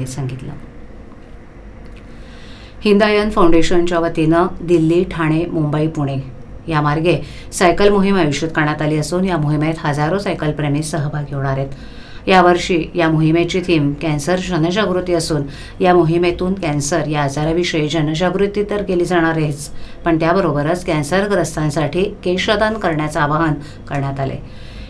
सांगितलं. हिंदायन फाउंडेशनच्या वतीनं दिल्ली, ठाणे, मुंबई, पुणे या मार्गे सायकल मोहीम आयोजित करण्यात आली असून या मोहिमेत हजारो सायकलप्रेमी सहभागी होणार आहेत. यावर्षी या मोहिमेची थीम कॅन्सर जनजागृती असून या मोहिमेतून कॅन्सर या आजाराविषयी जनजागृती तर केली जाणार आहेच, पण त्याबरोबरच कॅन्सरग्रस्तांसाठी केशदान करण्याचं आवाहन करण्यात आले.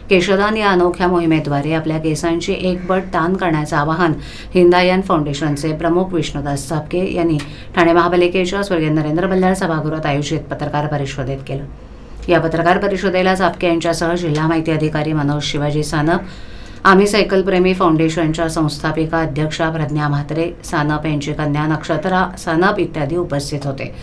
केशदान या अनोख्या मोहिमेद्वारे आपल्या केसांची एक बट दान करण्याचं आवाहन हिंदायन फाउंडेशनचे प्रमुख विष्णुदास चापके यांनी ठाणे महापालिकेच्या स्वर्गीय नरेंद्र बल्लाळ सभागृहात आयोजित पत्रकार परिषदेत केलं. या पत्रकार परिषदेला चापके यांच्यासह जिल्हा माहिती अधिकारी मनोज शिवाजी सानप, आम्ही सायकलप्रेमी फाउंडेशनच्या संस्थापिका अध्यक्षा प्रज्ञा म्हात्रे, सानप यांची कन्या नक्षत्रा सानप इत्यादी उपस्थित होते.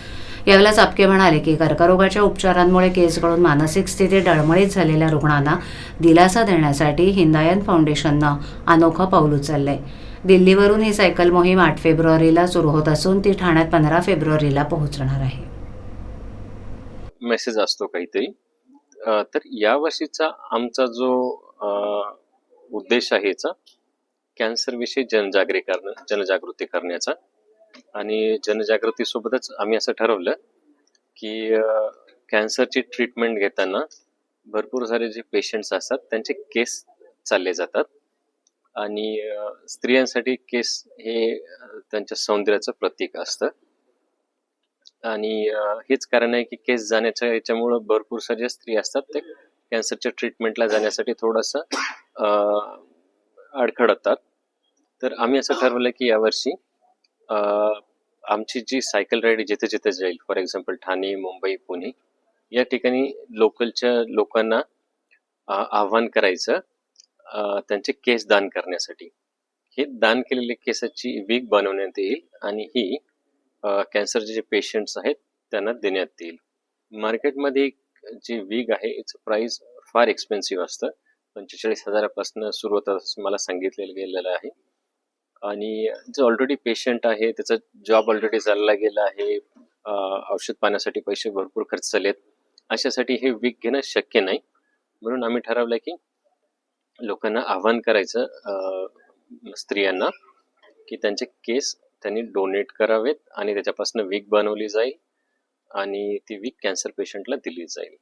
यावेळेला चापके म्हणाले की कर्करोगाच्या उपचारांमुळे केस गळून मानसिक स्थिती डळमळीत झालेल्या रुग्णांना दिलासा देण्यासाठी हिंदायन फाउंडेशननं अनोखं पाऊल उचललंय. दिल्लीवरून ही सायकल मोहीम 8 फेब्रुवारीला सुरू होत असून ती ठाण्यात 15 फेब्रुवारीला पोहोचणार आहे. मेसेज असतो काहीतरी. तर यावर्षीचा आमचा जो उद्देश आहे कॅन्सरविषयी जनजागृती करण्याचा, आणि जनजागृतीसोबतच आम्ही असं ठरवलं की कॅन्सरची ट्रीटमेंट घेताना भरपूर सारे जे पेशंट्स असतात त्यांचे केस चालले जातात, आणि स्त्रियांसाठी केस हे त्यांच्या सौंदर्याचं प्रतीक असतं, आणि हेच कारण आहे की केस जाण्याच्या याच्यामुळं भरपूर साऱ्या स्त्री असतात ते कॅन्सरच्या ट्रीटमेंटला जाण्यासाठी थोडंसं अडखळतात. तर आम्ही असं ठरवलं की यावर्षी आमची जी सायकल राईड जिथे जिथे जाईल, फॉर एक्झाम्पल ठाणे, मुंबई, पुणे या ठिकाणी लोकलच्या लोकांना आव्हान करायचं त्यांचे केस दान करण्यासाठी. हे दान केलेले केसाची वीग बनवण्यात येईल आणि ही कॅन्सरचे जे पेशंट्स आहेत त्यांना देण्यात येईल. मार्केटमध्ये जी वीग आहे याचं प्राइस फार एक्सपेन्सिव्ह असतं. 45,000पासून सुरू होतं असं मला सांगितलेलं गेलेलं आहे. आणि जो ऑलरेडी पेशंट आहे त्याचा जॉब ऑलरेडी चालला गेला आहे, औषध पाण्यासाठी पैसे भरपूर खर्च झालेत, अशासाठी हे वीक घेणं शक्य नाही. म्हणून आम्ही ठरवलं की लोकांना आव्हान करायचं स्त्रियांना की त्यांचे केस त्यांनी डोनेट करावेत आणि त्याच्यापासून वीक बनवली जाईल आणि ती वीक कॅन्सर पेशंटला दिली जाईल.